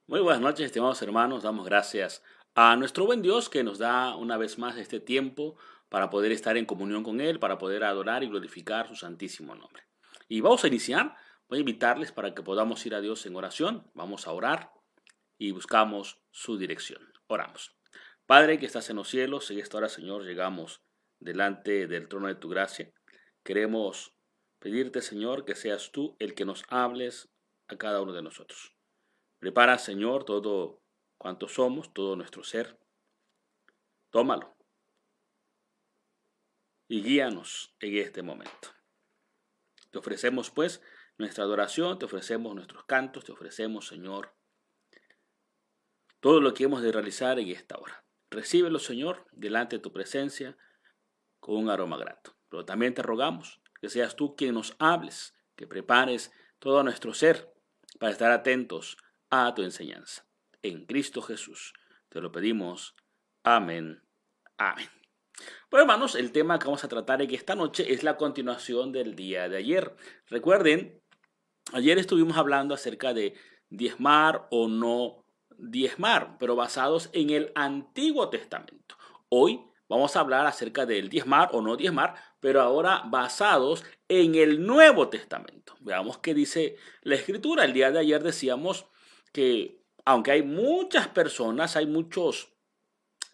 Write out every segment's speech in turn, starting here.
Muy buenas noches, estimados hermanos. Damos gracias a nuestro buen Dios que nos da una vez más este tiempo para poder estar en comunión con Él, para poder adorar y glorificar su santísimo nombre. Y vamos a iniciar. Voy a invitarles para que podamos ir a Dios en oración. Vamos a orar y buscamos su dirección. Oramos. Padre que estás en los cielos, en esta hora, Señor, llegamos delante del trono de tu gracia. Queremos pedirte, Señor, que seas tú el que nos hables a cada uno de nosotros. Prepara, Señor, todo cuanto somos, todo nuestro ser. Tómalo y guíanos en este momento. Te ofrecemos, pues, nuestra adoración, te ofrecemos nuestros cantos, te ofrecemos, Señor, todo lo que hemos de realizar en esta hora. Recíbelo, Señor, delante de tu presencia con un aroma grato. Pero también te rogamos que seas tú quien nos hables, que prepares todo nuestro ser para estar atentos a tu enseñanza. En Cristo Jesús te lo pedimos. Amén. Amén. Bueno, hermanos, el tema que vamos a tratar en esta noche es la continuación del día de ayer. Recuerden, ayer estuvimos hablando acerca de diezmar o no diezmar, pero basados en el Antiguo Testamento. Hoy vamos a hablar acerca del diezmar o no diezmar, pero ahora basados en el Nuevo Testamento. Veamos qué dice la Escritura. El día de ayer decíamos que aunque hay muchas personas, hay muchos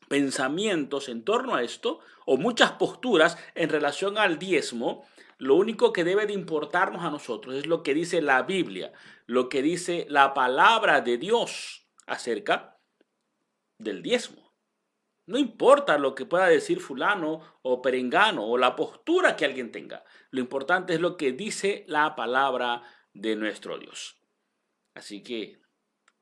pensamientos en torno a esto, o muchas posturas en relación al diezmo, lo único que debe de importarnos a nosotros es lo que dice la Biblia, lo que dice la palabra de Dios acerca del diezmo. No importa lo que pueda decir fulano o perengano o la postura que alguien tenga. Lo importante es lo que dice la palabra de nuestro Dios. Así que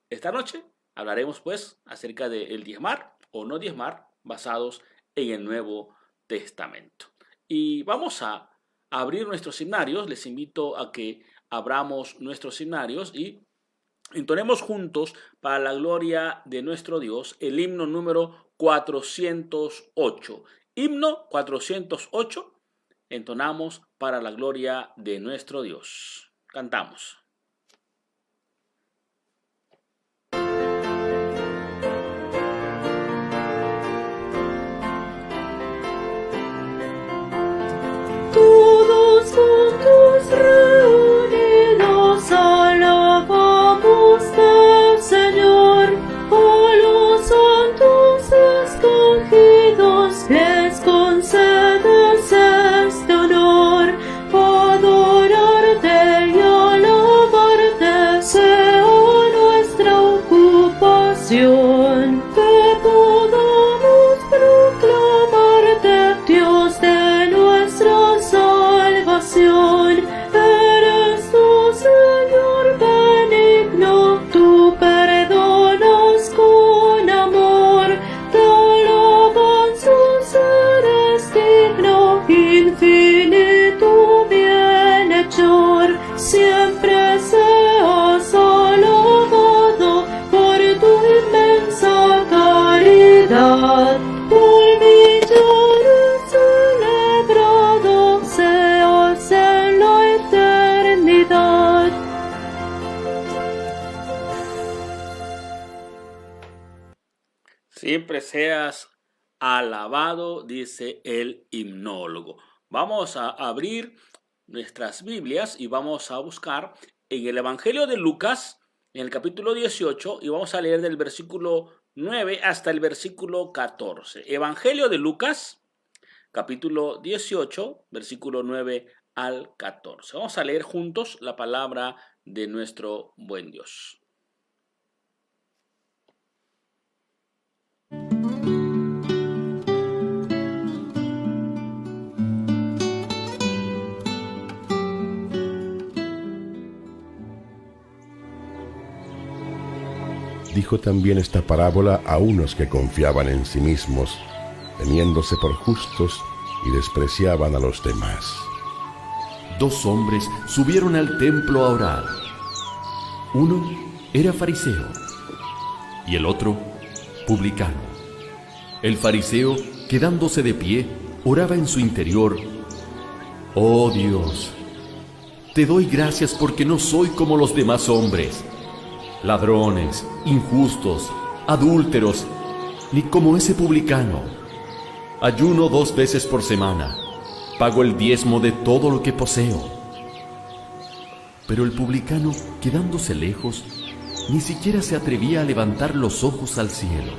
esta noche hablaremos pues acerca del diezmar o no diezmar basados en el Nuevo Testamento. Y vamos a abrir nuestros himnarios. Les invito a que abramos nuestros himnarios y entonemos juntos para la gloria de nuestro Dios el himno número 408. Himno 408, entonamos para la gloria de nuestro Dios. Cantamos. Todos juntos reunidos alabamos al Señor, a los santos escogidos les concedes este honor. Adorarte y alabarte sea nuestra ocupación, que podamos proclamarte, Dios de nuestra salvación. Eres tú, Señor benigno, tú perdonas con amor, de alabanzas eres digno, infinito bienhechor. Siempre seas alabado por tu inmensa caridad. Por millares celebrado seas en la eternidad. Siempre seas alabado, dice el himnólogo. Vamos a abrir nuestras Biblias y vamos a buscar en el Evangelio de Lucas, en el capítulo 18, y vamos a leer del versículo 9 hasta el versículo 14. Evangelio de Lucas, capítulo 18, versículo 9 al 14. Vamos a leer juntos la palabra de nuestro buen Dios. Dijo también esta parábola a unos que confiaban en sí mismos, teniéndose por justos, y despreciaban a los demás. Dos hombres subieron al templo a orar. Uno era fariseo y el otro publicano. El fariseo, quedándose de pie, oraba en su interior: Oh Dios, te doy gracias porque no soy como los demás hombres, ladrones, injustos, adúlteros, ni como ese publicano. Ayuno 2 veces por semana, pago el diezmo de todo lo que poseo. Pero el publicano, quedándose lejos, ni siquiera se atrevía a levantar los ojos al cielo,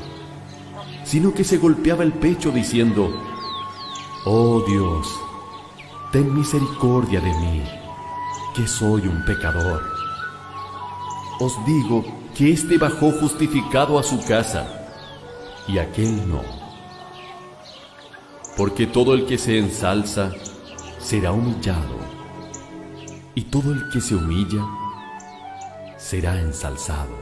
sino que se golpeaba el pecho diciendo: «Oh Dios, ten misericordia de mí, que soy un pecador». Os digo que éste bajó justificado a su casa, y aquel no. Porque todo el que se ensalza será humillado, y todo el que se humilla será ensalzado.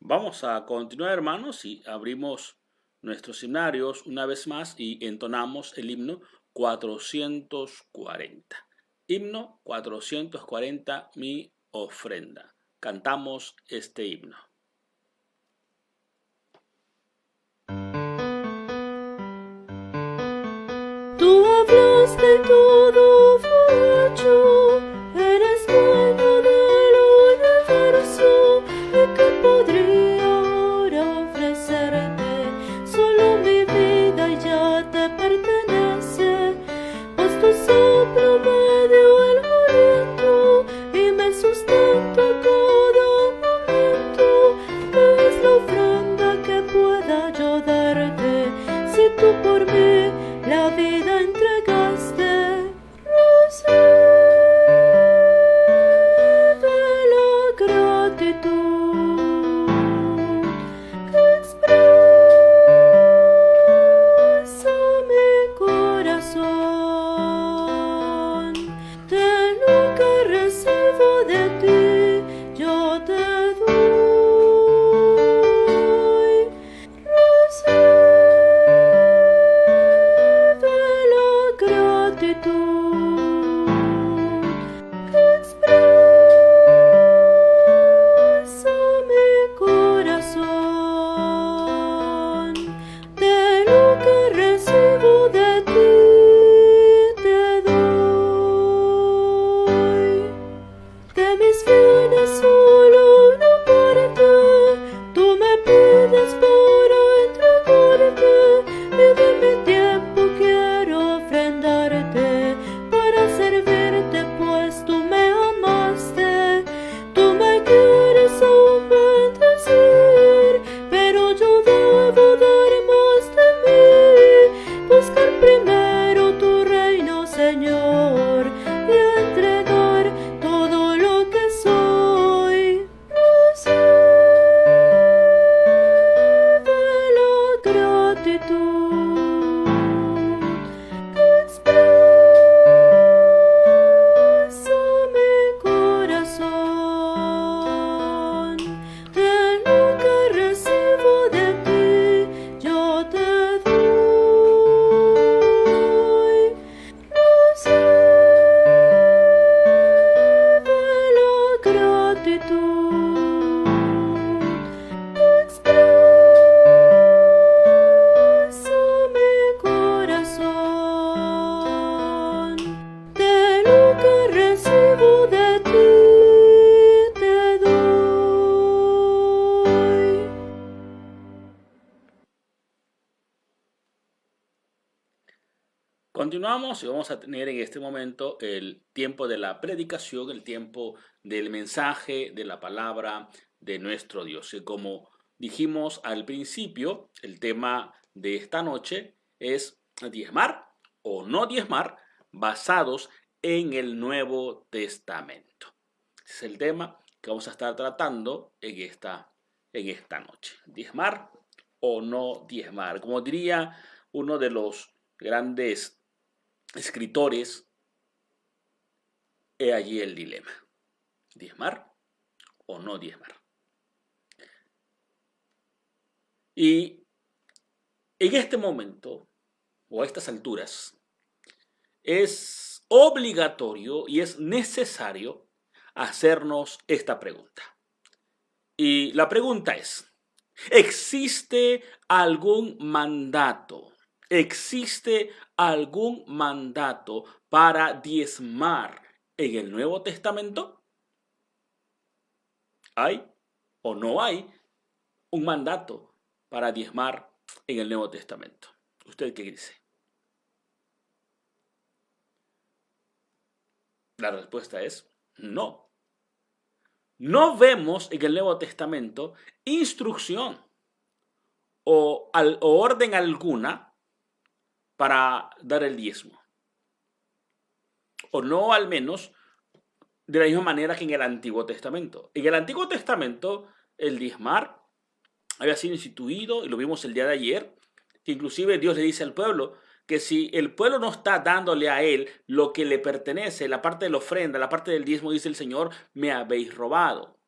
Vamos a continuar, hermanos, y abrimos nuestros himnarios una vez más y entonamos el himno 440. Himno 440, mi ofrenda. Cantamos este himno. Tú hablaste y todo fue hecho, eres dueño del universo, ¿y qué podría ahora ofrecerte? Solo mi vida ya te pertenece, pues tu soplo me dio el aliento y me sustenta a cada momento. ¿Qué es la ofrenda que pueda yo darte si tú por mí la vida entregaste? Recibe la gratitud que expresa mi corazón. De lo que recibo de ti, yo te doy. Recibe la gratitud que expresa mi corazón. De lo que recibo de ti, te doy. De mis bienes solo una parte tú me pides para entregarte, y de mi tiempo quiero ofrendarte para servirte, pues tú me amaste. Tú me quieres aún bendecir, pero yo debo dar más de mí, buscar primero tu reino, Señor, y entregar todo lo que soy. Recibe la gratitud que expresa mi corazón. De lo que recibo de ti, yo te doy. Recibe la gratitud que expresa mi corazón. De lo que recibo de ti, te doy. Continuamos y vamos a tener en este momento el tiempo de la predicación, el tiempo del mensaje de la palabra de nuestro Dios. Y como dijimos al principio, el tema de esta noche es diezmar o no diezmar basados en el Nuevo Testamento. Ese es el tema que vamos a estar tratando en esta noche. Diezmar o no diezmar. Como diría uno de los grandes escritores, he allí el dilema: diezmar o no diezmar. Y en este momento, o a estas alturas, es obligatorio y es necesario hacernos esta pregunta. Y la pregunta es: ¿existe algún mandato ¿Existe algún mandato para diezmar en el Nuevo Testamento? ¿Hay o no hay un mandato para diezmar en el Nuevo Testamento? ¿Usted qué dice? La respuesta es no. No vemos en el Nuevo Testamento instrucción o orden alguna para dar el diezmo. O no, al menos de la misma manera que en el Antiguo Testamento. En el Antiguo Testamento, el diezmar había sido instituido, y lo vimos el día de ayer, que inclusive Dios le dice al pueblo que si el pueblo no está dándole a él lo que le pertenece, la parte de la ofrenda, la parte del diezmo, dice el Señor, me habéis robado.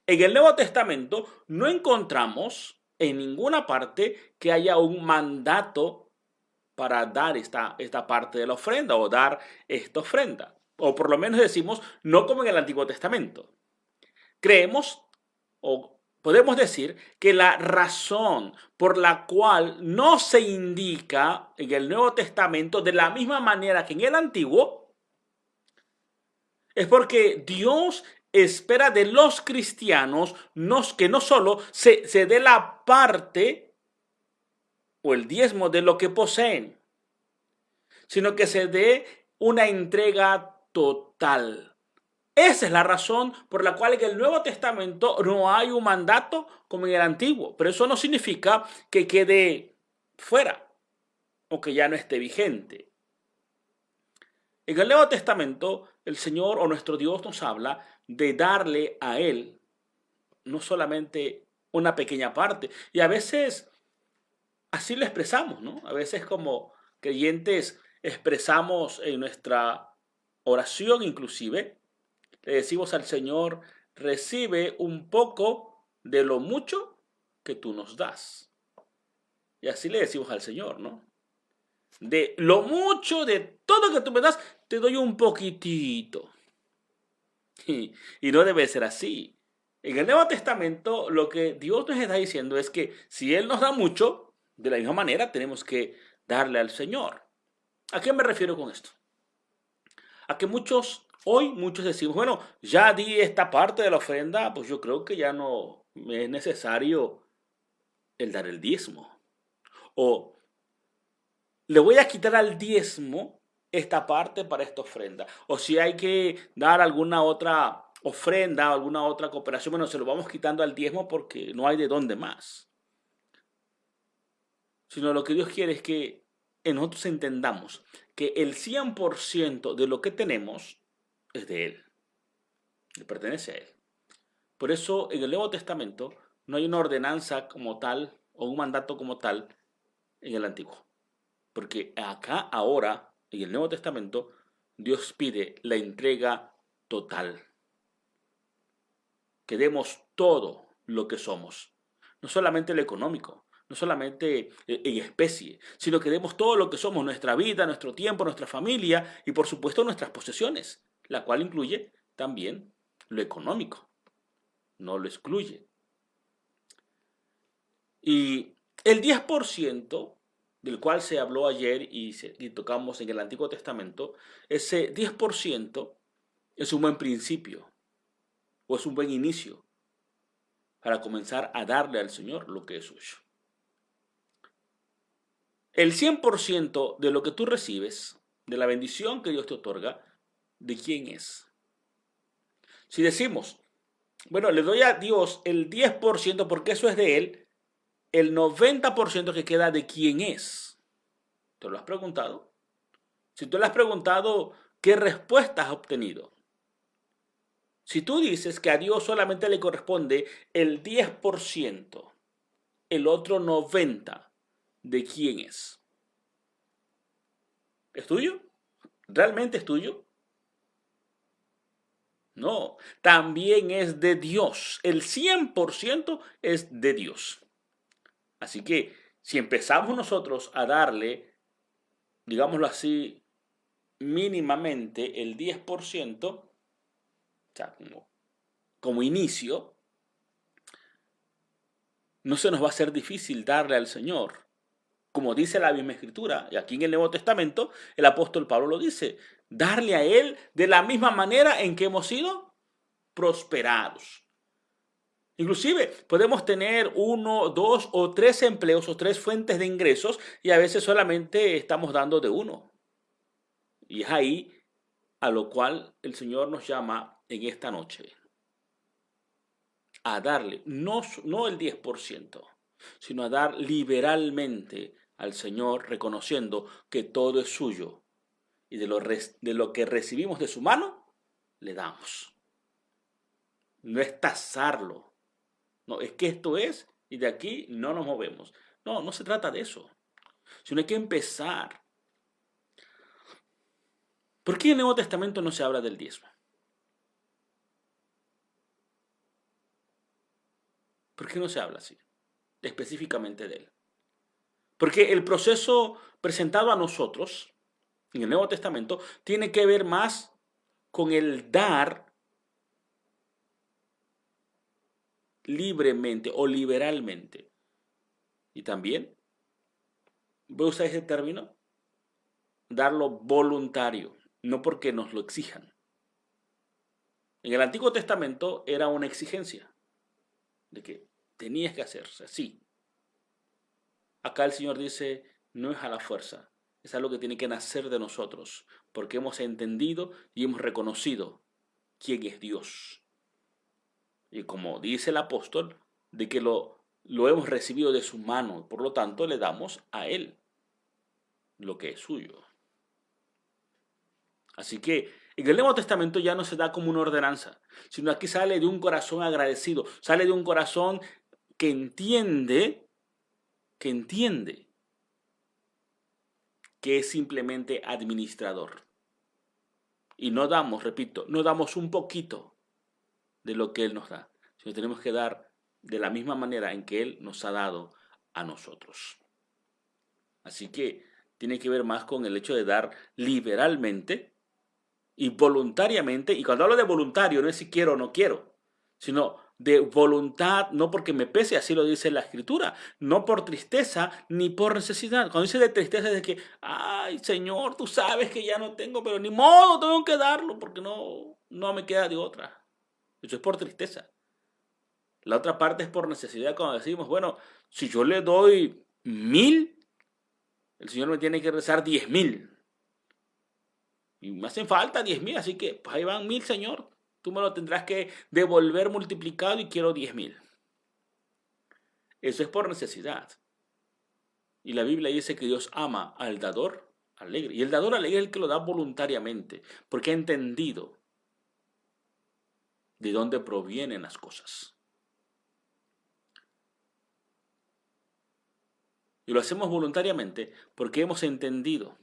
En el Nuevo Testamento no encontramos en ninguna parte que haya un mandato para dar esta parte de la ofrenda o dar esta ofrenda. O por lo menos decimos, no como en el Antiguo Testamento. Creemos o podemos decir que la razón por la cual no se indica en el Nuevo Testamento de la misma manera que en el Antiguo es porque Dios espera de los cristianos que no solo se dé la parte o el diezmo de lo que poseen, sino que se dé una entrega total. Esa es la razón por la cual en el Nuevo Testamento no hay un mandato como en el Antiguo, pero eso no significa que quede fuera o que ya no esté vigente. En el Nuevo Testamento, el Señor o nuestro Dios nos habla de darle a Él no solamente una pequeña parte, y a veces así lo expresamos, ¿no? A veces como creyentes expresamos en nuestra oración inclusive, le decimos al Señor, recibe un poco de lo mucho que tú nos das. Y así le decimos al Señor, ¿no? De lo mucho, de todo que tú me das, te doy un poquitito. Y no debe ser así. En el Nuevo Testamento lo que Dios nos está diciendo es que si Él nos da mucho, de la misma manera tenemos que darle al Señor. ¿A qué me refiero con esto? A que hoy muchos decimos, bueno, ya di esta parte de la ofrenda, pues yo creo que ya no me es necesario el dar el diezmo. O le voy a quitar al diezmo esta parte para esta ofrenda. O si hay que dar alguna otra ofrenda, alguna otra cooperación, bueno, se lo vamos quitando al diezmo porque no hay de dónde más. Sino lo que Dios quiere es que nosotros entendamos que el 100% de lo que tenemos es de Él, le pertenece a Él. Por eso en el Nuevo Testamento no hay una ordenanza como tal o un mandato como tal en el Antiguo. Porque acá, ahora, en el Nuevo Testamento, Dios pide la entrega total. Que demos todo lo que somos, no solamente lo económico, no solamente en especie, sino que demos todo lo que somos, nuestra vida, nuestro tiempo, nuestra familia y por supuesto nuestras posesiones, la cual incluye también lo económico, no lo excluye. Y el 10% del cual se habló ayer y tocamos en el Antiguo Testamento, ese 10% es un buen principio o es un buen inicio para comenzar a darle al Señor lo que es suyo. El 100% de lo que tú recibes, de la bendición que Dios te otorga, ¿de quién es? Si decimos, bueno, le doy a Dios el 10% porque eso es de Él, el 90% que queda, ¿de quién es? ¿Te lo has preguntado? Si tú le has preguntado, ¿qué respuesta has obtenido? Si tú dices que a Dios solamente le corresponde el 10%, el otro 90%, ¿de quién es? ¿Es tuyo? ¿Realmente es tuyo? No, también es de Dios. El 100% es de Dios. Así que si empezamos nosotros a darle, digámoslo así, mínimamente el 10%, o sea, como inicio, no se nos va a hacer difícil darle al Señor como dice la misma Escritura, y aquí en el Nuevo Testamento, el apóstol Pablo lo dice, darle a Él de la misma manera en que hemos sido prosperados. Inclusive podemos tener 1, 2 o 3 empleos o 3 fuentes de ingresos y a veces solamente estamos dando de uno. Y es ahí a lo cual el Señor nos llama en esta noche a darle, no el 10%, sino a dar liberalmente al Señor, reconociendo que todo es suyo y de lo que recibimos de su mano, le damos. No es tasarlo, no, es que esto es y de aquí no nos movemos. No, no se trata de eso, sino hay que empezar. ¿Por qué en el Nuevo Testamento no se habla del diezmo? ¿Por qué no se habla así, específicamente de él? Porque el proceso presentado a nosotros en el Nuevo Testamento tiene que ver más con el dar libremente o liberalmente. Y también, voy a usar ese término, darlo voluntario, no porque nos lo exijan. En el Antiguo Testamento era una exigencia de que tenías que hacerse así. Acá el Señor dice, no es a la fuerza, es algo que tiene que nacer de nosotros, porque hemos entendido y hemos reconocido quién es Dios. Y como dice el apóstol, de que lo hemos recibido de su mano, por lo tanto le damos a Él lo que es suyo. Así que en el Nuevo Testamento ya no se da como una ordenanza, sino aquí sale de un corazón agradecido, sale de un corazón que entiende que es simplemente administrador. Y no damos, repito, no damos un poquito de lo que Él nos da, sino tenemos que dar de la misma manera en que Él nos ha dado a nosotros. Así que tiene que ver más con el hecho de dar liberalmente y voluntariamente. Y cuando hablo de voluntario, no es si quiero o no quiero, sino de voluntad, no porque me pese, así lo dice la Escritura, no por tristeza ni por necesidad. Cuando dice de tristeza es de que, ay Señor, tú sabes que ya no tengo, pero ni modo, tengo que darlo porque no me queda de otra. Eso es por tristeza. La otra parte es por necesidad, cuando decimos, bueno, si yo le doy 1,000, el Señor me tiene que rezar 10,000. Y me hacen falta 10,000, así que pues ahí van 1,000, Señor. Tú me lo tendrás que devolver multiplicado y quiero 10,000. Eso es por necesidad. Y la Biblia dice que Dios ama al dador alegre. Y el dador alegre es el que lo da voluntariamente, porque ha entendido de dónde provienen las cosas. Y lo hacemos voluntariamente porque hemos entendido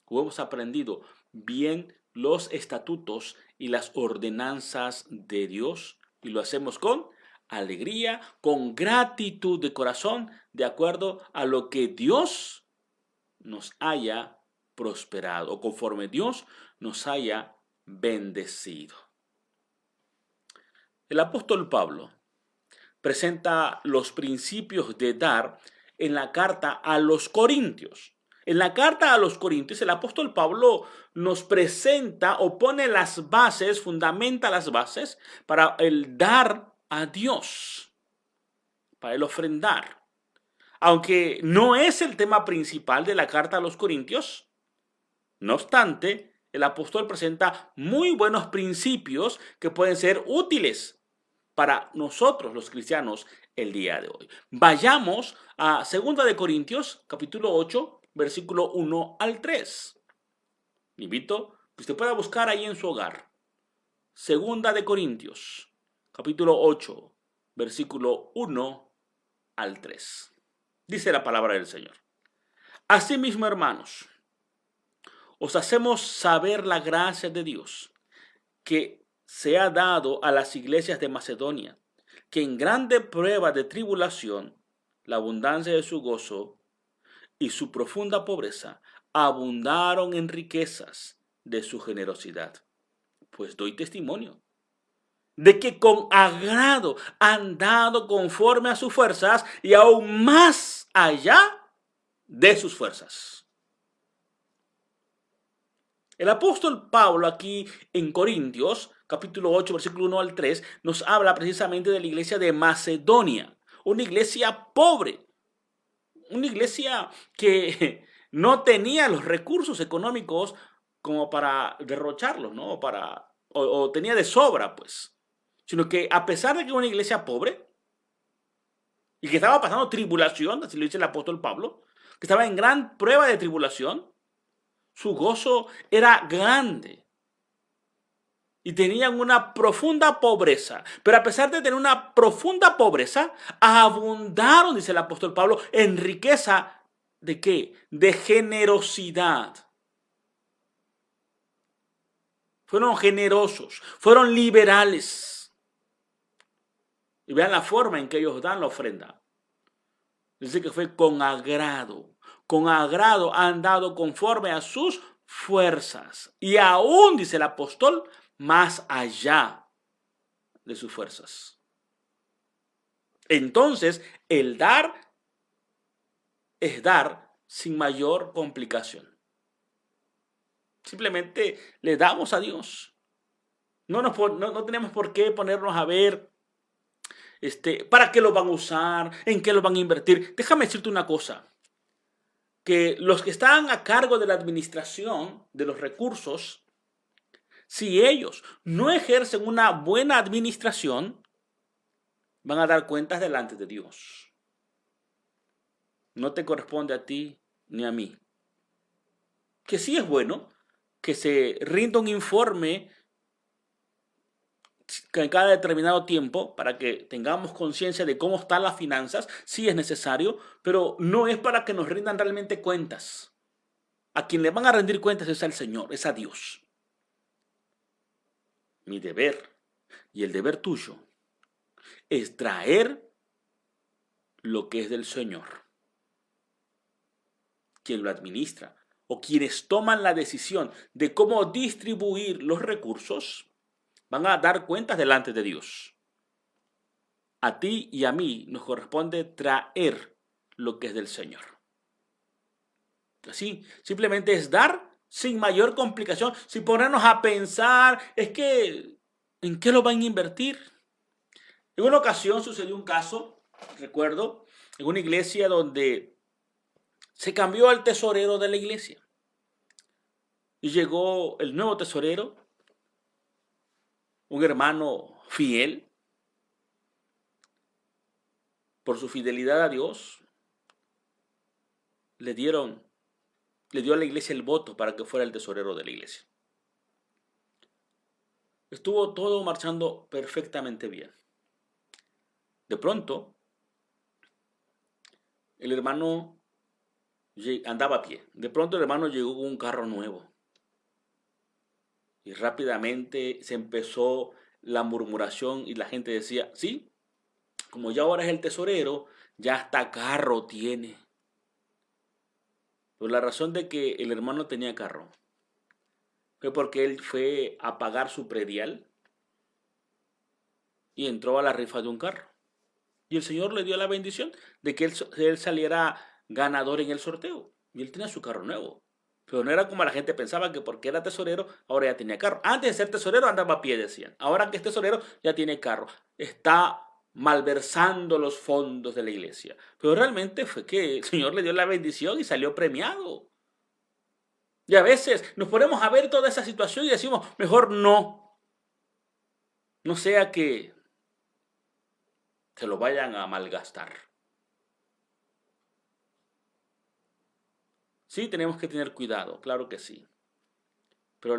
o hemos aprendido bien los estatutos y las ordenanzas de Dios, y lo hacemos con alegría, con gratitud de corazón, de acuerdo a lo que Dios nos haya prosperado o conforme Dios nos haya bendecido. El apóstol Pablo presenta los principios de dar en la carta a los Corintios. En la carta a los Corintios, el apóstol Pablo nos presenta o pone las bases, fundamenta las bases para el dar a Dios, para el ofrendar. Aunque no es el tema principal de la carta a los Corintios, no obstante, el apóstol presenta muy buenos principios que pueden ser útiles para nosotros los cristianos el día de hoy. Vayamos a 2 de Corintios, capítulo 8, versículo 1 al 3. Me invito que usted pueda buscar ahí en su hogar. 2 de Corintios, capítulo 8, versículo 1 al 3. Dice la palabra del Señor. Asimismo, hermanos, os hacemos saber la gracia de Dios que se ha dado a las iglesias de Macedonia, que en grande prueba de tribulación, la abundancia de su gozo y su profunda pobreza abundaron en riquezas de su generosidad. Pues doy testimonio de que con agrado han dado conforme a sus fuerzas y aún más allá de sus fuerzas. El apóstol Pablo aquí en Corintios, capítulo 8, versículo 1 al 3, nos habla precisamente de la iglesia de Macedonia, una iglesia pobre, una iglesia que no tenía los recursos económicos como para derrocharlos, ¿no? O tenía de sobra, pues. Sino que a pesar de que era una iglesia pobre y que estaba pasando tribulación, así lo dice el apóstol Pablo, que estaba en gran prueba de tribulación, su gozo era grande. Y tenían una profunda pobreza. Pero a pesar de tener una profunda pobreza, abundaron, dice el apóstol Pablo, en riqueza. ¿De qué? De generosidad. Fueron generosos, fueron liberales. Y vean la forma en que ellos dan la ofrenda. Dice que fue con agrado. Con agrado han dado conforme a sus fuerzas. Y aún, dice el apóstol, más allá de sus fuerzas. Entonces, el dar es dar sin mayor complicación. Simplemente le damos a Dios. No tenemos por qué ponernos a ver para qué lo van a usar, en qué lo van a invertir. Déjame decirte una cosa, que los que están a cargo de la administración de los recursos, si ellos no ejercen una buena administración, van a dar cuentas delante de Dios. No te corresponde a ti ni a mí. Que sí es bueno que se rinda un informe en cada determinado tiempo para que tengamos conciencia de cómo están las finanzas, sí es necesario, pero no es para que nos rindan realmente cuentas. A quien le van a rendir cuentas es al Señor, es a Dios. Mi deber y el deber tuyo es traer lo que es del Señor. Quien lo administra o quienes toman la decisión de cómo distribuir los recursos van a dar cuentas delante de Dios. A ti y a mí nos corresponde traer lo que es del Señor. Así, simplemente es dar sin mayor complicación, sin ponernos a pensar, ¿en qué lo van a invertir? En una ocasión sucedió un caso, recuerdo, en una iglesia donde se cambió al tesorero de la iglesia. Y llegó el nuevo tesorero, un hermano fiel, por su fidelidad a Dios, le dio a la iglesia el voto para que fuera el tesorero de la iglesia. Estuvo todo marchando perfectamente bien. De pronto, el hermano andaba a pie. De pronto el hermano llegó con un carro nuevo. Y rápidamente se empezó la murmuración y la gente decía, sí, como ya ahora es el tesorero, ya hasta carro tiene. Por la razón de que el hermano tenía carro, fue porque él fue a pagar su predial y entró a la rifa de un carro. Y el Señor le dio la bendición de que él saliera ganador en el sorteo. Y él tenía su carro nuevo. Pero no era como la gente pensaba, que porque era tesorero, ahora ya tenía carro. Antes de ser tesorero andaba a pie, decían. Ahora que es tesorero, ya tiene carro. Está malversando los fondos de la iglesia. Pero realmente fue que el Señor le dio la bendición y salió premiado. Y a veces nos ponemos a ver toda esa situación y decimos, mejor no. No sea que se lo vayan a malgastar. Sí, tenemos que tener cuidado, claro que sí. Pero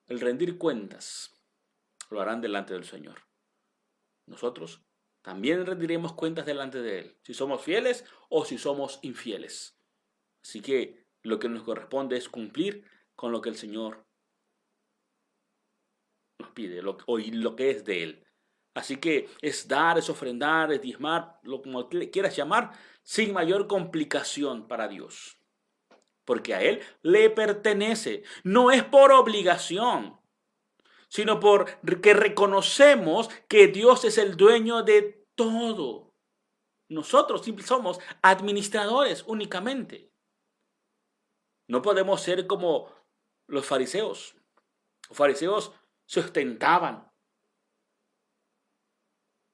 el rendir cuentas lo harán delante del Señor. Nosotros también rendiremos cuentas delante de Él, si somos fieles o si somos infieles. Así que lo que nos corresponde es cumplir con lo que el Señor nos pide, lo que es de Él. Así que es dar, es ofrendar, es diezmar, como quieras llamar, sin mayor complicación para Dios. Porque a Él le pertenece. No es por obligación, sino porque reconocemos que Dios es el dueño de todo. Nosotros simplemente somos administradores únicamente. No podemos ser como los fariseos. Los fariseos se ostentaban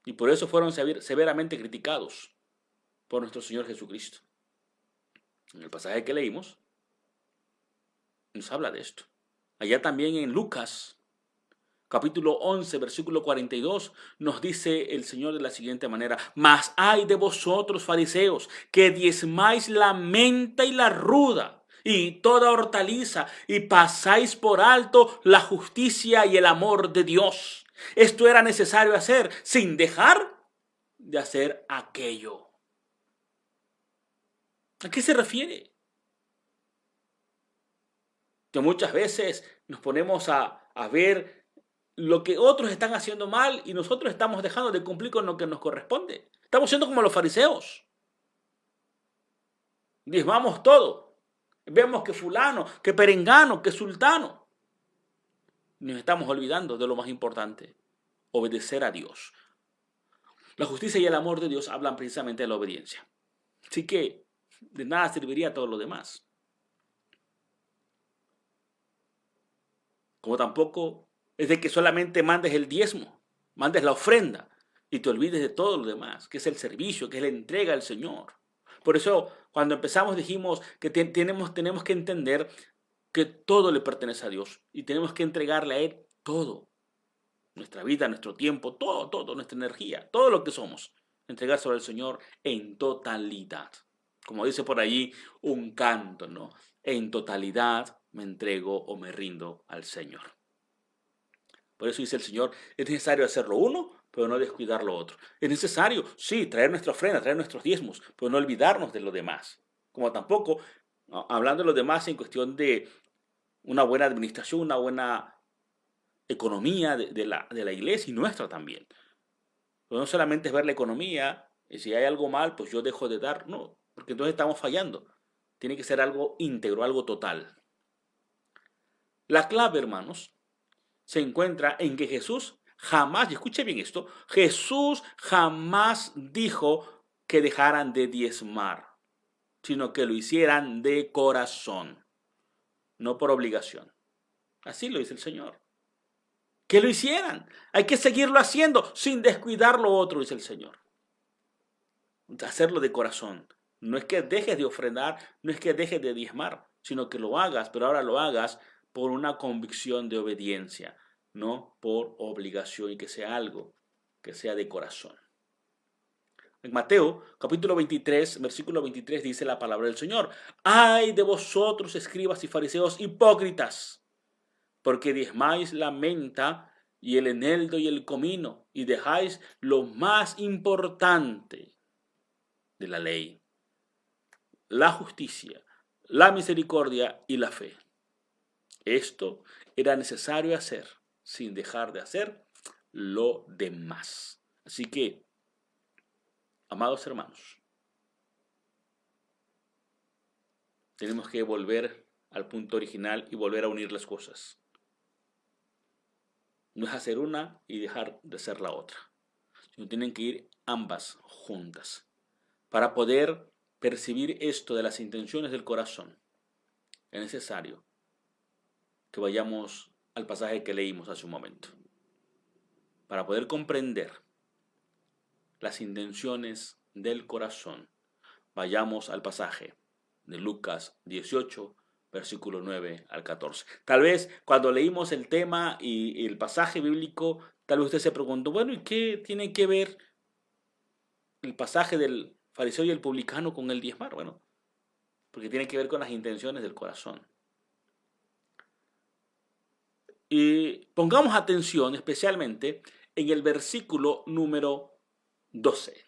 y por eso fueron severamente criticados por nuestro Señor Jesucristo. En el pasaje que leímos nos habla de esto. Allá también en Lucas, capítulo 11, versículo 42, nos dice el Señor de la siguiente manera: mas ay de vosotros, fariseos, que diezmáis la menta y la ruda y toda hortaliza, y pasáis por alto la justicia y el amor de Dios. Esto era necesario hacer sin dejar de hacer aquello. ¿A qué se refiere? Que muchas veces nos ponemos a ver lo que otros están haciendo mal y nosotros estamos dejando de cumplir con lo que nos corresponde. Estamos siendo como los fariseos. Diezmamos todo. Vemos que fulano, que perengano, que sultano. Nos estamos olvidando de lo más importante: obedecer a Dios. La justicia y el amor de Dios hablan precisamente de la obediencia. Así que de nada serviría todo lo demás. Como tampoco es de que solamente mandes el diezmo, mandes la ofrenda y te olvides de todo lo demás, que es el servicio, que es la entrega al Señor. Por eso, cuando empezamos dijimos que tenemos que entender que todo le pertenece a Dios y tenemos que entregarle a Él todo. Nuestra vida, nuestro tiempo, todo, nuestra energía, todo lo que somos. Entregárselo al Señor en totalidad. Como dice por allí un canto, ¿no? En totalidad me entrego o me rindo al Señor. Por eso dice el Señor, es necesario hacer lo uno, pero no descuidar lo otro. Es necesario, sí, traer nuestra ofrenda, traer nuestros diezmos, pero no olvidarnos de lo demás. Como tampoco, hablando de lo demás en cuestión de una buena administración, una buena economía de la iglesia y nuestra también. Pero no solamente es ver la economía, y si hay algo mal, pues yo dejo de dar. No, porque entonces estamos fallando. Tiene que ser algo íntegro, algo total. La clave, hermanos, se encuentra en que Jesús jamás, y escuche bien esto, Jesús jamás dijo que dejaran de diezmar, sino que lo hicieran de corazón, no por obligación. Así lo dice el Señor. Que lo hicieran. Hay que seguirlo haciendo sin descuidar lo otro, dice el Señor. Hacerlo de corazón. No es que dejes de ofrendar, no es que dejes de diezmar, sino que lo hagas, pero ahora lo hagas por una convicción de obediencia, no por obligación, y que sea algo que sea de corazón. En Mateo, capítulo 23, versículo 23, dice la palabra del Señor: ay de vosotros, escribas y fariseos hipócritas, porque diezmáis la menta y el eneldo y el comino, y dejáis lo más importante de la ley: la justicia, la misericordia y la fe. Esto era necesario hacer sin dejar de hacer lo demás. Así que, amados hermanos, tenemos que volver al punto original y volver a unir las cosas. No es hacer una y dejar de hacer la otra, sino tienen que ir ambas juntas para poder percibir esto de las intenciones del corazón. Es necesario que vayamos al pasaje que leímos hace un momento, para poder comprender las intenciones del corazón. Vayamos al pasaje de Lucas 18, versículo 9 al 14. Tal vez cuando leímos el tema y el pasaje bíblico, tal vez usted se preguntó, bueno, ¿y qué tiene que ver el pasaje del fariseo y el publicano con el diezmar? Bueno, porque tiene que ver con las intenciones del corazón. Y pongamos atención especialmente en el versículo número 12.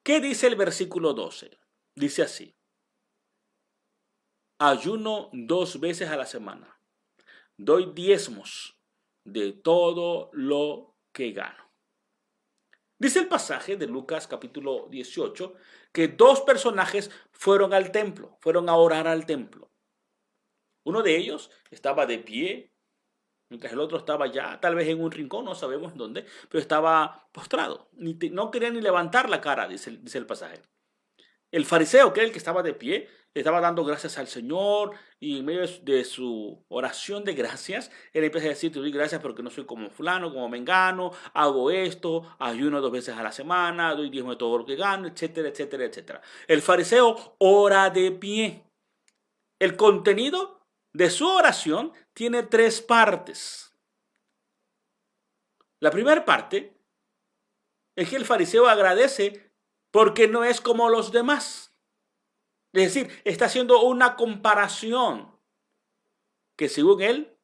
¿Qué dice el versículo 12? Dice así: ayuno 2 veces a la semana, doy diezmos de todo lo que gano. Dice el pasaje de Lucas capítulo 18 que 2 personajes fueron al templo, fueron a orar al templo. Uno de ellos estaba de pie mientras el otro estaba ya tal vez en un rincón, no sabemos dónde, pero estaba postrado. No quería ni levantar la cara, dice el pasaje. El fariseo, que era el que estaba de pie, estaba dando gracias al Señor y en medio de su oración de gracias, él empieza a decir, te doy gracias porque no soy como fulano, como mengano, hago esto, ayuno 2 veces a la semana, doy diezmo de todo lo que gano, etcétera, etcétera, etcétera. El fariseo ora de pie. El contenido de su oración tiene 3 partes. La primera parte es que el fariseo agradece porque no es como los demás. Es decir, está haciendo una comparación que según él,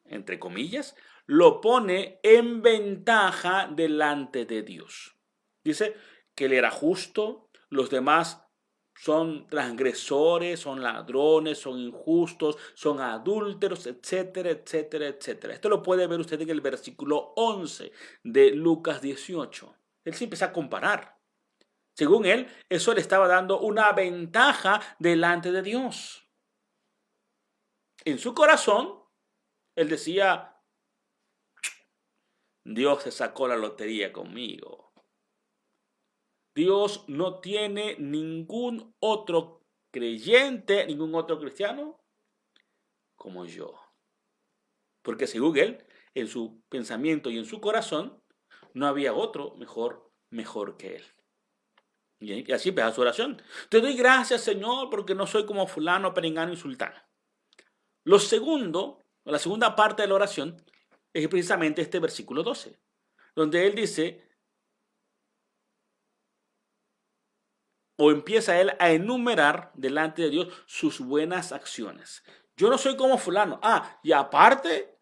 entre comillas, lo pone en ventaja delante de Dios. Dice que él era justo, los demás son transgresores, son ladrones, son injustos, son adúlteros, etcétera, etcétera, etcétera. Esto lo puede ver usted en el versículo 11 de Lucas 18. Él sí empieza a comparar. Según él, eso le estaba dando una ventaja delante de Dios. En su corazón, él decía, Dios se sacó la lotería conmigo. Dios no tiene ningún otro creyente, ningún otro cristiano como yo. Porque según él, en su pensamiento y en su corazón, no había otro mejor que él. Y así empieza su oración. Te doy gracias, Señor, porque no soy como fulano, perengano y sultano. La segunda parte de la oración es precisamente este versículo 12, donde él dice, o empieza él a enumerar delante de Dios sus buenas acciones. Yo no soy como fulano. Y aparte,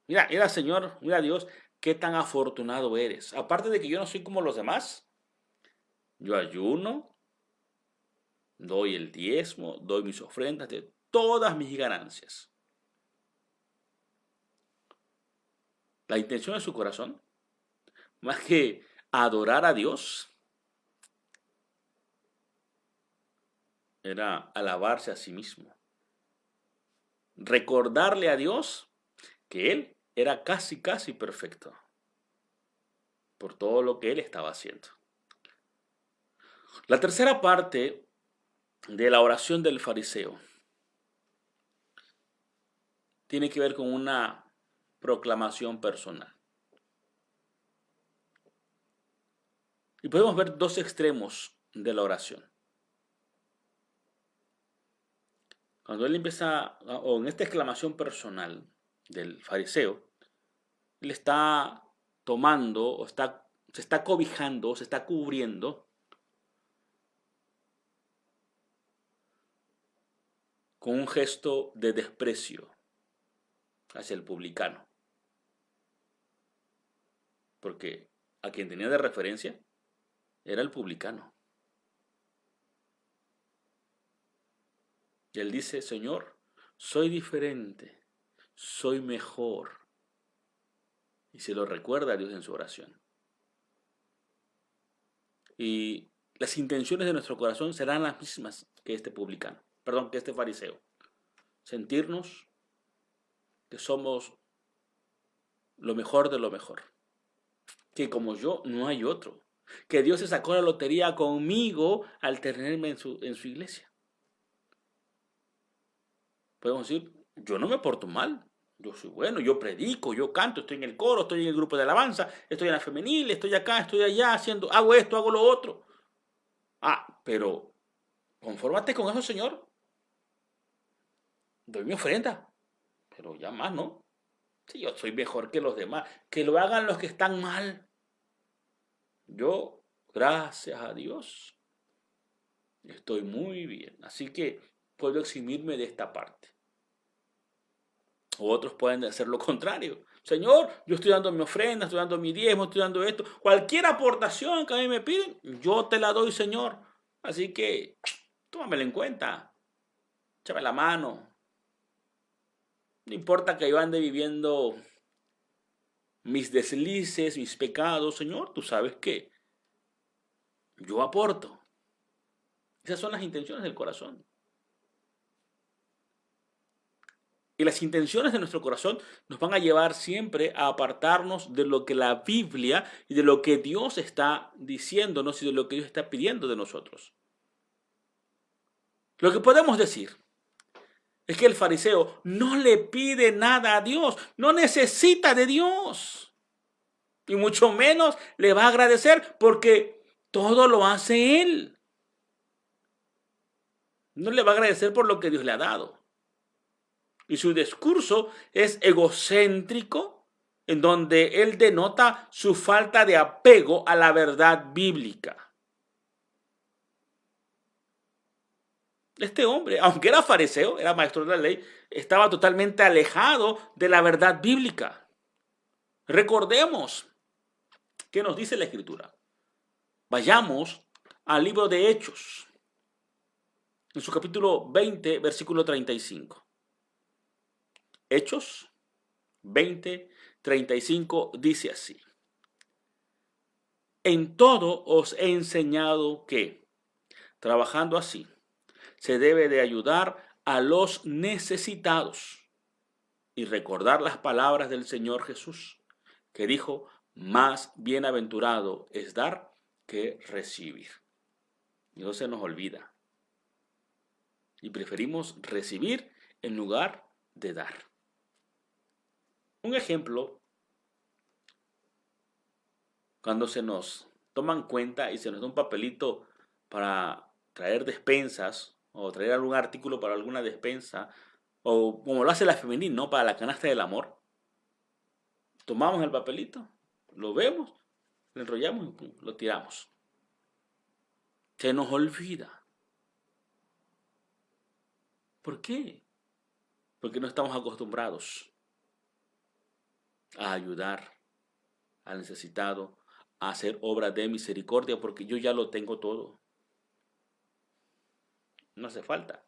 mira, Señor, mira Dios, qué tan afortunado eres. Aparte de que yo no soy como los demás, yo ayuno, doy el diezmo, doy mis ofrendas de todas mis ganancias. La intención de su corazón, más que adorar a Dios, era alabarse a sí mismo. Recordarle a Dios que Él era casi perfecto por todo lo que Él estaba haciendo. La tercera parte de la oración del fariseo tiene que ver con una proclamación personal. Y podemos ver 2 extremos de la oración. Cuando él empieza, o en esta exclamación personal del fariseo, él está tomando, o se está cobijando, se está cubriendo con un gesto de desprecio hacia el publicano. Porque a quien tenía de referencia era el publicano. Y él dice, Señor, soy diferente, soy mejor. Y se lo recuerda a Dios en su oración. Y las intenciones de nuestro corazón serán las mismas que este fariseo. Sentirnos que somos lo mejor de lo mejor. Que como yo no hay otro. Que Dios se sacó la lotería conmigo al tenerme en su iglesia. Podemos decir, yo no me porto mal. Yo soy bueno, yo predico, yo canto, estoy en el coro, estoy en el grupo de alabanza, estoy en la femenil, estoy acá, estoy allá, hago esto, hago lo otro. Pero confórmate con eso, Señor. Doy mi ofrenda, pero ya más, ¿no? Sí, yo soy mejor que los demás. Que lo hagan los que están mal. Yo, gracias a Dios, estoy muy bien. Así que puedo eximirme de esta parte. O otros pueden hacer lo contrario. Señor, yo estoy dando mi ofrenda, estoy dando mi diezmo, estoy dando esto. Cualquier aportación que a mí me piden, yo te la doy, Señor. Así que, tómamela en cuenta. Échame la mano. No importa que yo ande viviendo mis deslices, mis pecados, Señor, tú sabes que yo aporto. Esas son las intenciones del corazón. Y las intenciones de nuestro corazón nos van a llevar siempre a apartarnos de lo que la Biblia y de lo que Dios está diciéndonos y de lo que Dios está pidiendo de nosotros. Lo que podemos decir es que el fariseo no le pide nada a Dios, no necesita de Dios. Y mucho menos le va a agradecer porque todo lo hace él. No le va a agradecer por lo que Dios le ha dado. Y su discurso es egocéntrico, en donde él denota su falta de apego a la verdad bíblica. Este hombre, aunque era fariseo, era maestro de la ley, estaba totalmente alejado de la verdad bíblica. Recordemos qué nos dice la Escritura. Vayamos al libro de Hechos, en su capítulo 20, versículo 35. Hechos 20, 35 dice así: en todo os he enseñado que, trabajando así, se debe de ayudar a los necesitados y recordar las palabras del Señor Jesús, que dijo: más bienaventurado es dar que recibir. Y no se nos olvida. Y preferimos recibir en lugar de dar. Un ejemplo, cuando se nos toman cuenta y se nos da un papelito para traer despensas o traer algún artículo para alguna despensa, o como lo hace la femenina, ¿no? Para la canasta del amor. Tomamos el papelito, lo vemos, lo enrollamos y lo tiramos. Se nos olvida. ¿Por qué? Porque no estamos acostumbrados a ayudar al necesitado, a hacer obras de misericordia, porque yo ya lo tengo todo. No hace falta.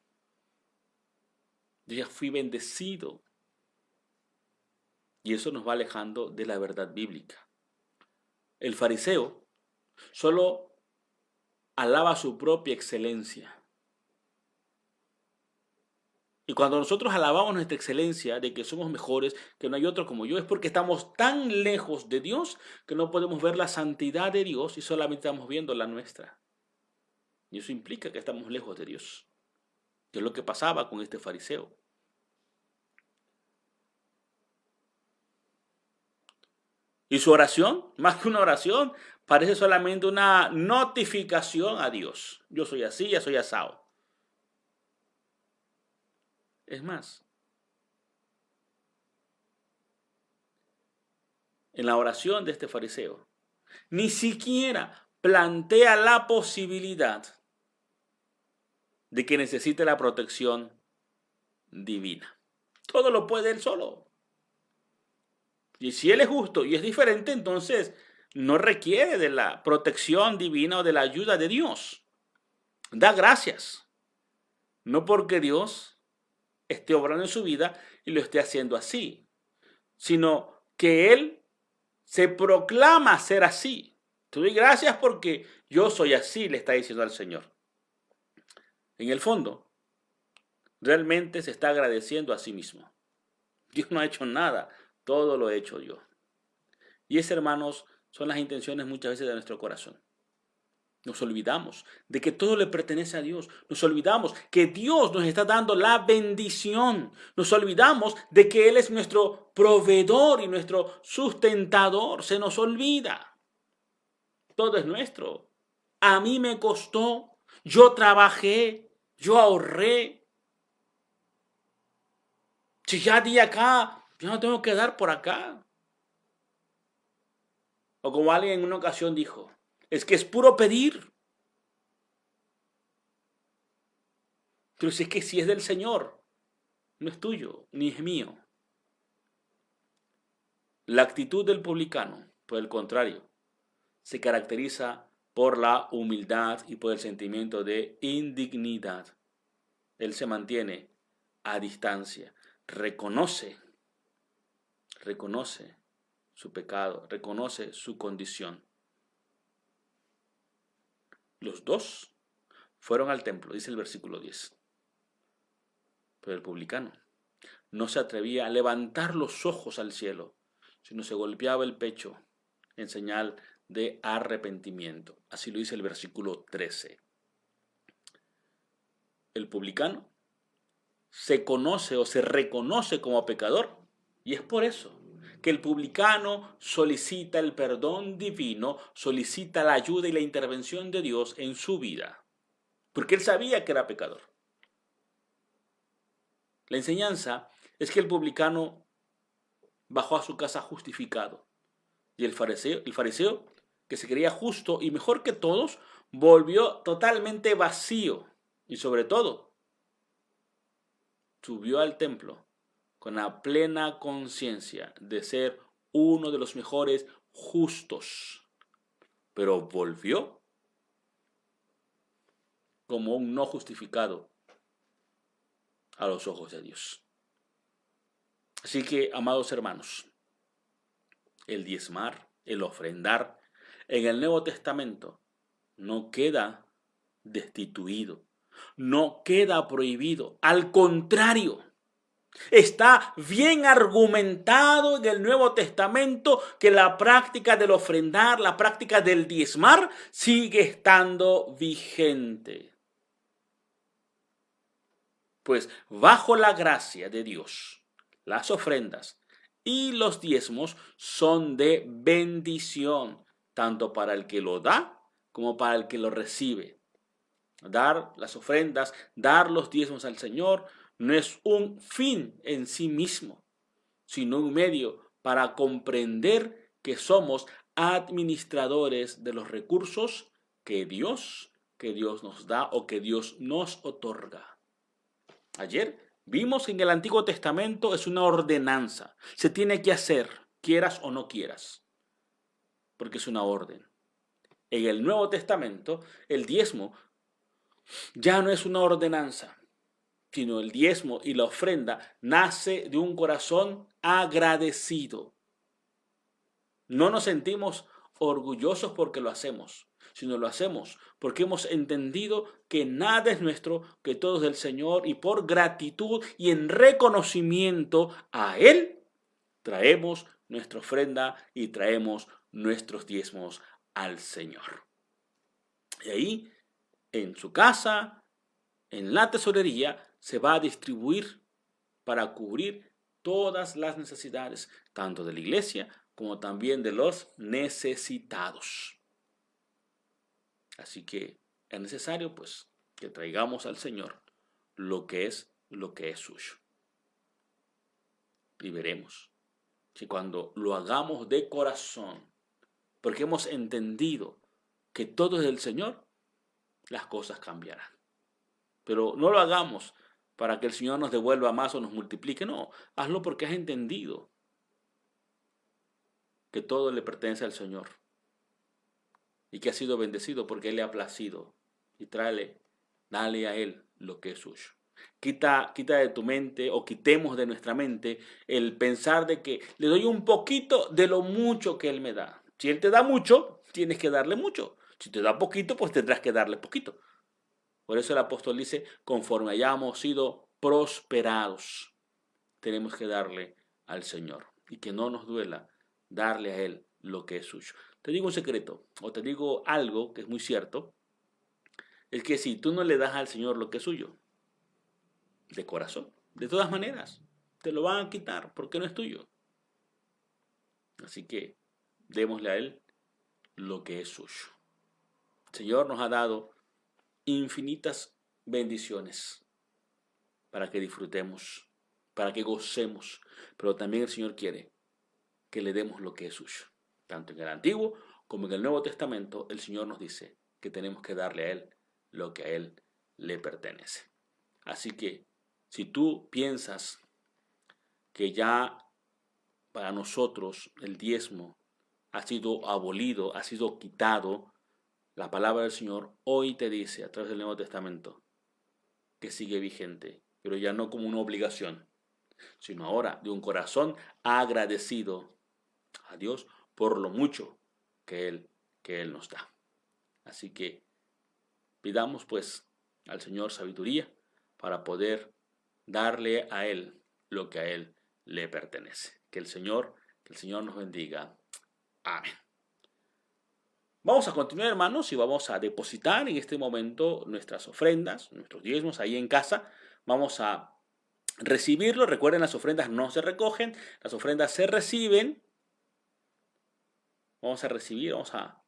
Yo ya fui bendecido. Y eso nos va alejando de la verdad bíblica. El fariseo solo alaba su propia excelencia. Y cuando nosotros alabamos nuestra excelencia de que somos mejores, que no hay otro como yo, es porque estamos tan lejos de Dios que no podemos ver la santidad de Dios y solamente estamos viendo la nuestra. Y eso implica que estamos lejos de Dios. Que es lo que pasaba con este fariseo. Y su oración, más que una oración, parece solamente una notificación a Dios. Yo soy así, ya soy asado. Es más, en la oración de este fariseo, ni siquiera plantea la posibilidad de que necesite la protección divina. Todo lo puede él solo. Y si él es justo y es diferente, entonces no requiere de la protección divina o de la ayuda de Dios. Da gracias. No porque Dios esté obrando en su vida y lo esté haciendo así, sino que él se proclama ser así. Te doy gracias porque yo soy así, le está diciendo al Señor. En el fondo, realmente se está agradeciendo a sí mismo. Dios no ha hecho nada, todo lo he hecho yo. Y esas, hermanos, son las intenciones muchas veces de nuestro corazón. Nos olvidamos de que todo le pertenece a Dios. Nos olvidamos que Dios nos está dando la bendición. Nos olvidamos de que Él es nuestro proveedor y nuestro sustentador. Se nos olvida. Todo es nuestro. A mí me costó. Yo trabajé. Yo ahorré. Si ya di acá, yo no tengo que dar por acá. O como alguien en una ocasión dijo, es que es puro pedir. Pero si es que si es del Señor, no es tuyo, ni es mío. La actitud del publicano, por el contrario, se caracteriza por la humildad y por el sentimiento de indignidad. Él se mantiene a distancia, reconoce su pecado, reconoce su condición. Los dos fueron al templo, dice el versículo 10. Pero el publicano no se atrevía a levantar los ojos al cielo, sino se golpeaba el pecho en señal de arrepentimiento. Así lo dice el versículo 13. El publicano se conoce o se reconoce como pecador, y es por eso que el publicano solicita el perdón divino, solicita la ayuda y la intervención de Dios en su vida, porque él sabía que era pecador. La enseñanza es que el publicano bajó a su casa justificado, y el fariseo, que se creía justo y mejor que todos, volvió totalmente vacío, y sobre todo, subió al templo con la plena conciencia de ser uno de los mejores justos, pero volvió como un no justificado a los ojos de Dios. Así que, amados hermanos, el diezmar, el ofrendar en el Nuevo Testamento no queda destituido, no queda prohibido. Al contrario, está bien argumentado en el Nuevo Testamento que la práctica del ofrendar, la práctica del diezmar sigue estando vigente. Pues bajo la gracia de Dios, las ofrendas y los diezmos son de bendición, tanto para el que lo da como para el que lo recibe. Dar las ofrendas, dar los diezmos al Señor no es un fin en sí mismo, sino un medio para comprender que somos administradores de los recursos que Dios nos da o que Dios nos otorga. Ayer vimos que en el Antiguo Testamento es una ordenanza. Se tiene que hacer, quieras o no quieras, porque es una orden. En el Nuevo Testamento, el diezmo ya no es una ordenanza, sino el diezmo y la ofrenda nace de un corazón agradecido. No nos sentimos orgullosos porque lo hacemos, sino lo hacemos porque hemos entendido que nada es nuestro, que todo es del Señor, y por gratitud y en reconocimiento a Él, traemos nuestra ofrenda y traemos nuestros diezmos al Señor. Y ahí, en su casa, en la tesorería, se va a distribuir para cubrir todas las necesidades, tanto de la iglesia como también de los necesitados. Así que es necesario, pues, que traigamos al Señor lo que es suyo. Y veremos que cuando lo hagamos de corazón, porque hemos entendido que todo es del Señor, las cosas cambiarán. Pero no lo hagamos para que el Señor nos devuelva más o nos multiplique. No, hazlo porque has entendido que todo le pertenece al Señor y que ha sido bendecido porque Él le ha placido. Y dale a Él lo que es suyo. Quita de tu mente, o quitemos de nuestra mente el pensar de que le doy un poquito de lo mucho que Él me da. Si Él te da mucho, tienes que darle mucho. Si te da poquito, pues tendrás que darle poquito. Por eso el apóstol dice, conforme hayamos sido prosperados, tenemos que darle al Señor. Y que no nos duela darle a Él lo que es suyo. Te digo un secreto, o te digo algo que es muy cierto, es que si tú no le das al Señor lo que es suyo, de corazón, de todas maneras, te lo van a quitar porque no es tuyo. Así que démosle a Él lo que es suyo. El Señor nos ha dado infinitas bendiciones para que disfrutemos, para que gocemos, pero también el Señor quiere que le demos lo que es suyo. Tanto en el Antiguo como en el Nuevo Testamento, el Señor nos dice que tenemos que darle a Él lo que a Él le pertenece. Así que, si tú piensas que ya para nosotros el diezmo ha sido abolido, ha sido quitado, la palabra del Señor hoy te dice a través del Nuevo Testamento que sigue vigente, pero ya no como una obligación, sino ahora de un corazón agradecido a Dios por lo mucho que Él nos da. Así que pidamos pues al Señor sabiduría para poder darle a Él lo que a Él le pertenece. Que el Señor nos bendiga. Amén. Vamos a continuar, hermanos, y vamos a depositar en este momento nuestras ofrendas, nuestros diezmos ahí en casa. Vamos a recibirlo. Recuerden, las ofrendas no se recogen, las ofrendas se reciben. Vamos a recibir, vamos a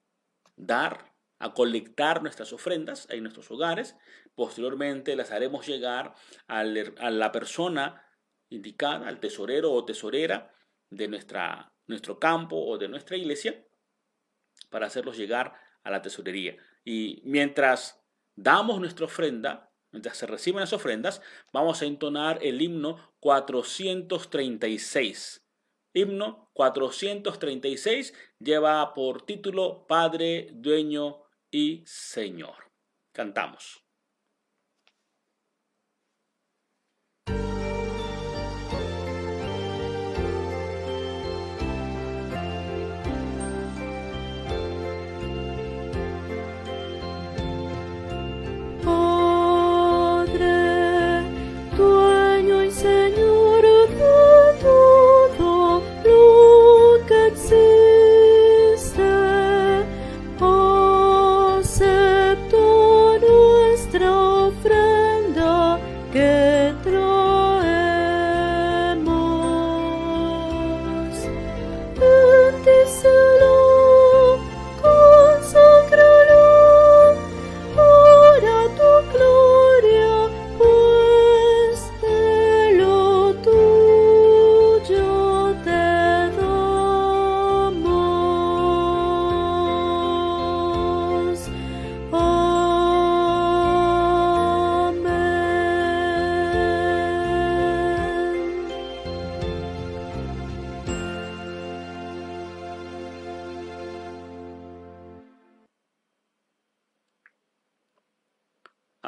dar, a colectar nuestras ofrendas en nuestros hogares. Posteriormente las haremos llegar a la persona indicada, al tesorero o tesorera de nuestro campo o de nuestra iglesia, para hacerlos llegar a la tesorería. Y mientras damos nuestra ofrenda, mientras se reciben las ofrendas, vamos a entonar el himno 436. Himno 436 lleva por título Padre, Dueño y Señor. Cantamos.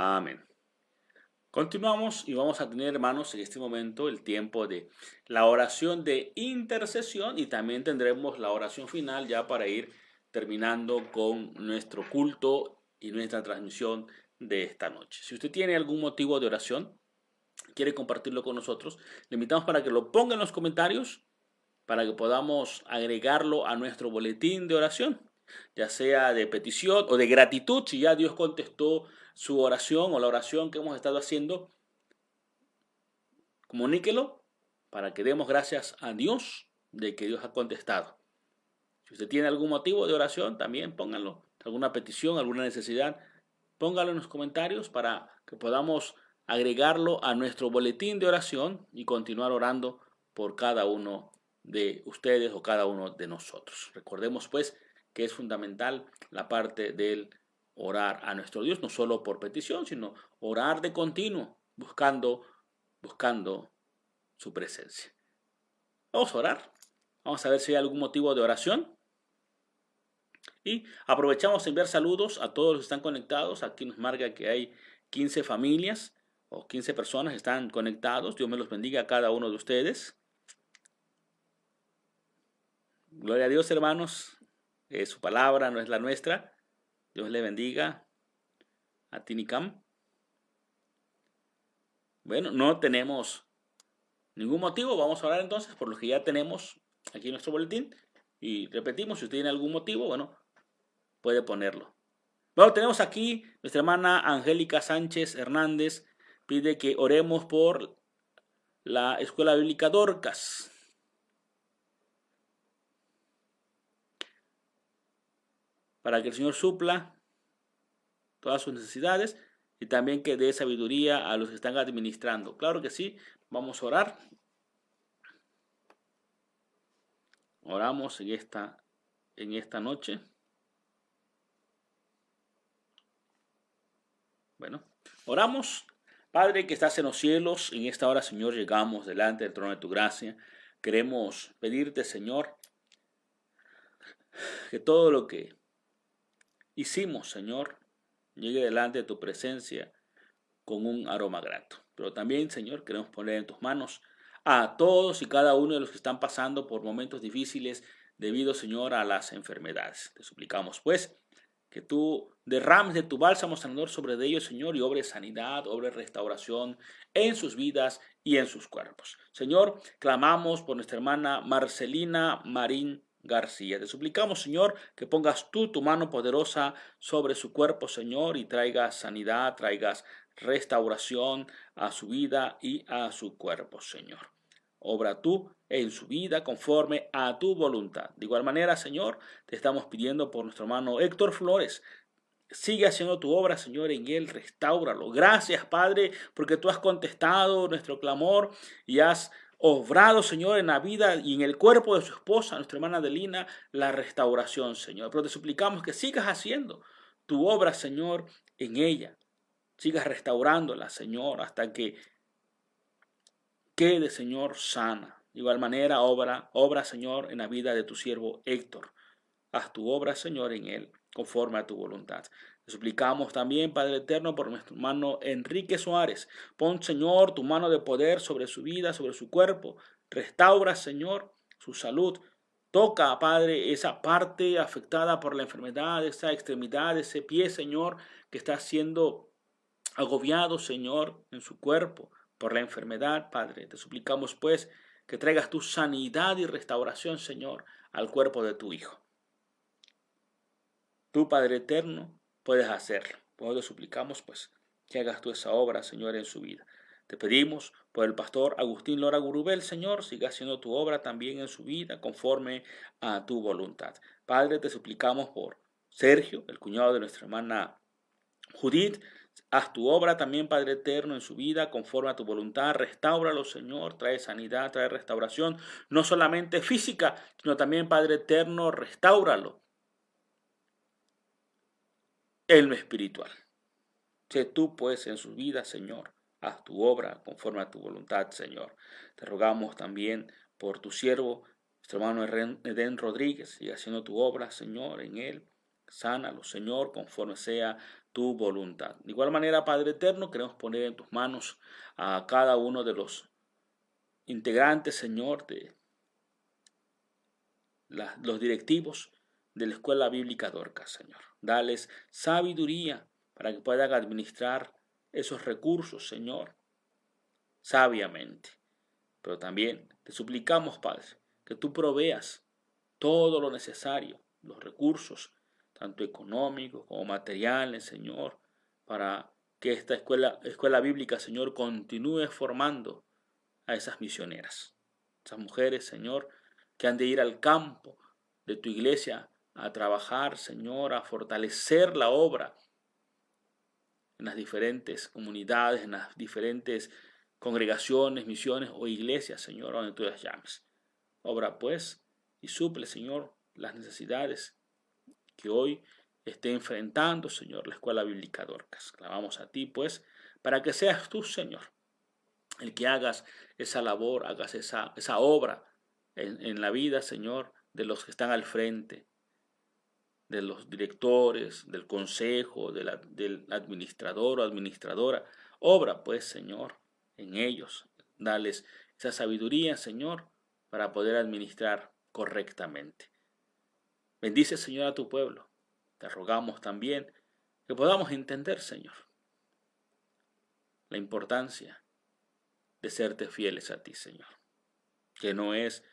Amén. Continuamos y vamos a tener, hermanos, en este momento el tiempo de la oración de intercesión y también tendremos la oración final ya para ir terminando con nuestro culto y nuestra transmisión de esta noche. Si usted tiene algún motivo de oración, quiere compartirlo con nosotros, le invitamos para que lo ponga en los comentarios para que podamos agregarlo a nuestro boletín de oración, ya sea de petición o de gratitud, si ya Dios contestó su oración o la oración que hemos estado haciendo. Comuníquelo para que demos gracias a Dios de que Dios ha contestado. Si usted tiene algún motivo de oración, también pónganlo. Alguna petición, alguna necesidad, póngalo en los comentarios para que podamos agregarlo a nuestro boletín de oración y continuar orando por cada uno de ustedes o cada uno de nosotros. Recordemos pues que es fundamental la parte del orar a nuestro Dios, no solo por petición, sino orar de continuo, buscando su presencia. Vamos a orar. Vamos a ver si hay algún motivo de oración. Y aprovechamos a enviar saludos a todos los que están conectados. Aquí nos marca que hay 15 familias o 15 personas que están conectados. Dios me los bendiga a cada uno de ustedes. Gloria a Dios, hermanos. Es su palabra, no es la nuestra. Dios le bendiga a Tinicam. Bueno, no tenemos ningún motivo. Vamos a orar entonces por lo que ya tenemos aquí en nuestro boletín. Y repetimos, si usted tiene algún motivo, bueno, puede ponerlo. Bueno, tenemos aquí nuestra hermana Angélica Sánchez Hernández. Pide que oremos por la Escuela Bíblica Dorcas. Para que el Señor supla todas sus necesidades y también que dé sabiduría a los que están administrando. Claro que sí, vamos a orar. Oramos en esta noche. Bueno, oramos. Padre que estás en los cielos, en esta hora, Señor, llegamos delante del trono de tu gracia. Queremos pedirte, Señor, que todo lo que hicimos, Señor, llegue delante de tu presencia con un aroma grato. Pero también, Señor, queremos poner en tus manos a todos y cada uno de los que están pasando por momentos difíciles debido, Señor, a las enfermedades. Te suplicamos, pues, que tú derrames de tu bálsamo sanador sobre ellos, Señor, y obres sanidad, obres restauración en sus vidas y en sus cuerpos. Señor, clamamos por nuestra hermana Marcelina Marín García. Te suplicamos, Señor, que pongas tú tu mano poderosa sobre su cuerpo, Señor, y traigas sanidad, traigas restauración a su vida y a su cuerpo, Señor. Obra tú en su vida conforme a tu voluntad. De igual manera, Señor, te estamos pidiendo por nuestro hermano Héctor Flores. Sigue haciendo tu obra, Señor, en él, restáuralo. Gracias, Padre, porque tú has contestado nuestro clamor y has obrado, Señor, en la vida y en el cuerpo de su esposa, nuestra hermana Adelina, la restauración, Señor. Pero te suplicamos que sigas haciendo tu obra, Señor, en ella. Sigas restaurándola, Señor, hasta que quede, Señor, sana. De igual manera, obra, Señor, en la vida de tu siervo Héctor. Haz tu obra, Señor, en él, conforme a tu voluntad. Te suplicamos también, Padre eterno, por nuestro hermano Enrique Suárez. Pon, Señor, tu mano de poder sobre su vida, sobre su cuerpo. Restaura, Señor, su salud. Toca, Padre, esa parte afectada por la enfermedad, esa extremidad, ese pie, Señor, que está siendo agobiado, Señor, en su cuerpo por la enfermedad, Padre. Te suplicamos, pues, que traigas tu sanidad y restauración, Señor, al cuerpo de tu Hijo. Tú, Padre eterno, puedes hacerlo. Por eso te suplicamos, pues, que hagas tú esa obra, Señor, en su vida. Te pedimos por el pastor Agustín Lora Gurubel, Señor, siga haciendo tu obra también en su vida, conforme a tu voluntad. Padre, te suplicamos por Sergio, el cuñado de nuestra hermana Judith. Haz tu obra también, Padre eterno, en su vida, conforme a tu voluntad. Restáuralo, Señor. Trae sanidad, trae restauración, no solamente física, sino también, Padre eterno, restáuralo en lo espiritual. Sé tú, pues, en su vida, Señor. Haz tu obra conforme a tu voluntad, Señor. Te rogamos también por tu siervo, nuestro hermano Edén Rodríguez, y haciendo tu obra, Señor, en él. Sánalo, Señor, conforme sea tu voluntad. De igual manera, Padre eterno, queremos poner en tus manos a cada uno de los integrantes, Señor, de los directivos de la Escuela Bíblica Dorcas, Señor. Dales sabiduría para que puedan administrar esos recursos, Señor, sabiamente. Pero también te suplicamos, Padre, que tú proveas todo lo necesario, los recursos, tanto económicos como materiales, Señor, para que esta escuela bíblica, Señor, continúe formando a esas misioneras, esas mujeres, Señor, que han de ir al campo de tu iglesia a trabajar, Señor, a fortalecer la obra en las diferentes comunidades, en las diferentes congregaciones, misiones o iglesias, Señor, donde tú las llames. Obra, pues, y suple, Señor, las necesidades que hoy esté enfrentando, Señor, la Escuela Bíblica Dorcas. Clamamos a ti, pues, para que seas tú, Señor, el que hagas esa labor, hagas esa obra en la vida, Señor, de los que están al frente, de los directores, del consejo, del administrador o administradora. Obra, pues, Señor, en ellos. Dales esa sabiduría, Señor, para poder administrar correctamente. Bendice, Señor, a tu pueblo. Te rogamos también que podamos entender, Señor, la importancia de serte fieles a ti, Señor. Que no es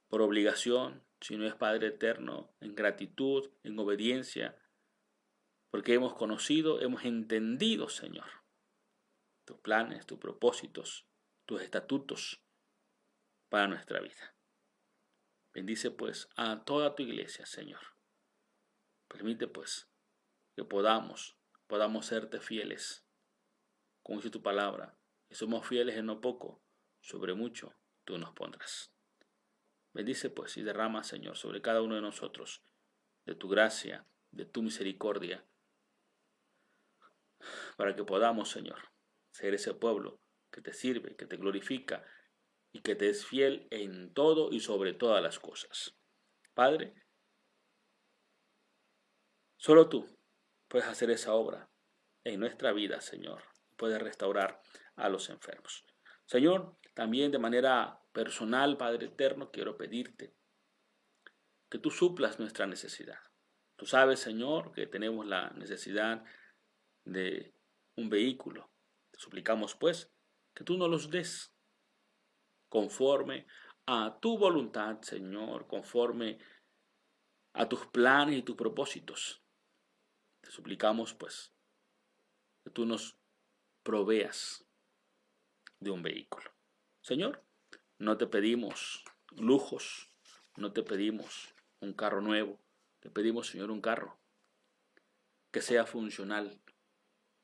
por obligación, sino es, Padre eterno, en gratitud, en obediencia, porque hemos conocido, hemos entendido, Señor, tus planes, tus propósitos, tus estatutos para nuestra vida. Bendice, pues, a toda tu iglesia, Señor. Permite, pues, que podamos serte fieles, como dice tu palabra, que somos fieles en lo poco, sobre mucho tú nos pondrás. Bendice, pues, y derrama, Señor, sobre cada uno de nosotros, de tu gracia, de tu misericordia, para que podamos, Señor, ser ese pueblo que te sirve, que te glorifica y que te es fiel en todo y sobre todas las cosas. Padre, solo tú puedes hacer esa obra en nuestra vida, Señor. Puedes restaurar a los enfermos. Señor, también de manera personal, Padre eterno, quiero pedirte que tú suplas nuestra necesidad. Tú sabes, Señor, que tenemos la necesidad de un vehículo. Te suplicamos, pues, que tú nos los des conforme a tu voluntad, Señor, conforme a tus planes y tus propósitos. Te suplicamos, pues, que tú nos proveas de un vehículo. Señor, no te pedimos lujos, no te pedimos un carro nuevo, te pedimos, Señor, un carro que sea funcional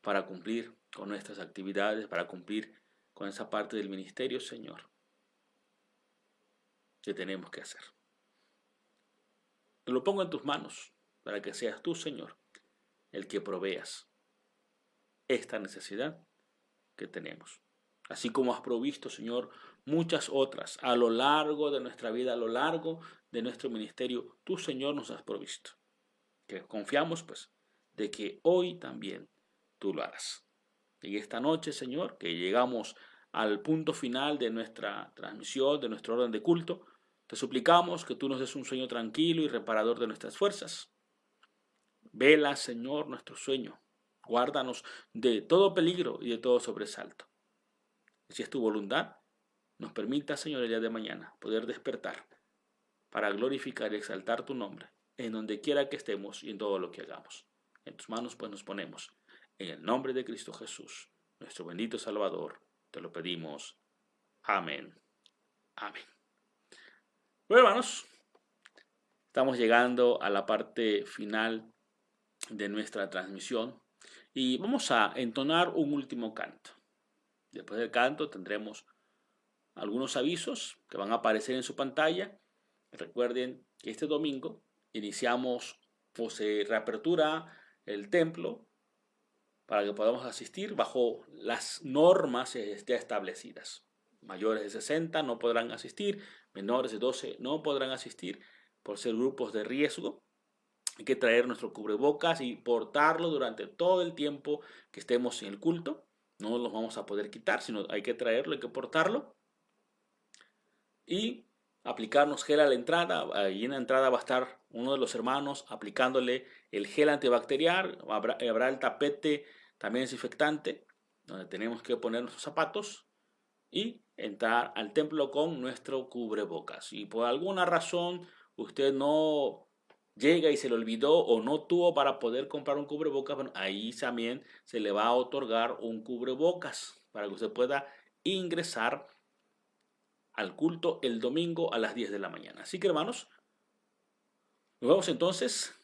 para cumplir con nuestras actividades, para cumplir con esa parte del ministerio, Señor, que tenemos que hacer. Te lo pongo en tus manos para que seas tú, Señor, el que proveas esta necesidad que tenemos. Así como has provisto, Señor, muchas otras a lo largo de nuestra vida, a lo largo de nuestro ministerio, tú, Señor, nos has provisto. Que confiamos, pues, de que hoy también tú lo harás. Y esta noche, Señor, que llegamos al punto final de nuestra transmisión, de nuestro orden de culto, te suplicamos que tú nos des un sueño tranquilo y reparador de nuestras fuerzas. Vela, Señor, nuestro sueño. Guárdanos de todo peligro y de todo sobresalto. Y si es tu voluntad, nos permita, Señor, el día de mañana poder despertar para glorificar y exaltar tu nombre en donde quiera que estemos y en todo lo que hagamos. En tus manos, pues, nos ponemos. En el nombre de Cristo Jesús, nuestro bendito Salvador, te lo pedimos. Amén. Amén. Bueno, hermanos, estamos llegando a la parte final de nuestra transmisión y vamos a entonar un último canto. Después del canto tendremos algunos avisos que van a aparecer en su pantalla. Recuerden que este domingo iniciamos o se reapertura el templo para que podamos asistir bajo las normas ya establecidas. Mayores de 60 no podrán asistir, menores de 12 no podrán asistir por ser grupos de riesgo. Hay que traer nuestro cubrebocas y portarlo durante todo el tiempo que estemos en el culto. No los vamos a poder quitar, sino hay que traerlo, hay que portarlo. Y aplicarnos gel a la entrada. Ahí en la entrada va a estar uno de los hermanos aplicándole el gel antibacterial. Habrá el tapete también desinfectante, donde tenemos que poner nuestros zapatos y entrar al templo con nuestro cubrebocas. Si por alguna razón usted no llega y se le olvidó o no tuvo para poder comprar un cubrebocas, bueno, ahí también se le va a otorgar un cubrebocas para que usted pueda ingresar al culto el domingo a las 10 de la mañana. Así que, hermanos, nos vemos entonces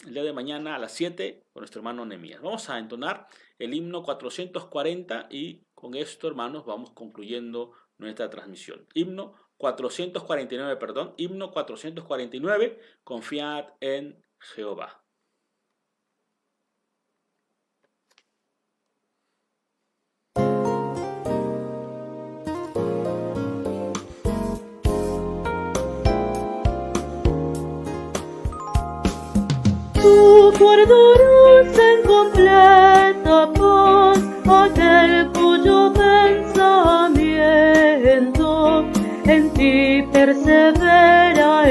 el día de mañana a las 7 con nuestro hermano Nehemías. Vamos a entonar el himno 440 y con esto, hermanos, vamos concluyendo nuestra transmisión. Himno 449, confiad en Jehová. Tú guardarás en completa paz aquel cuyo pensamiento en ti persevera,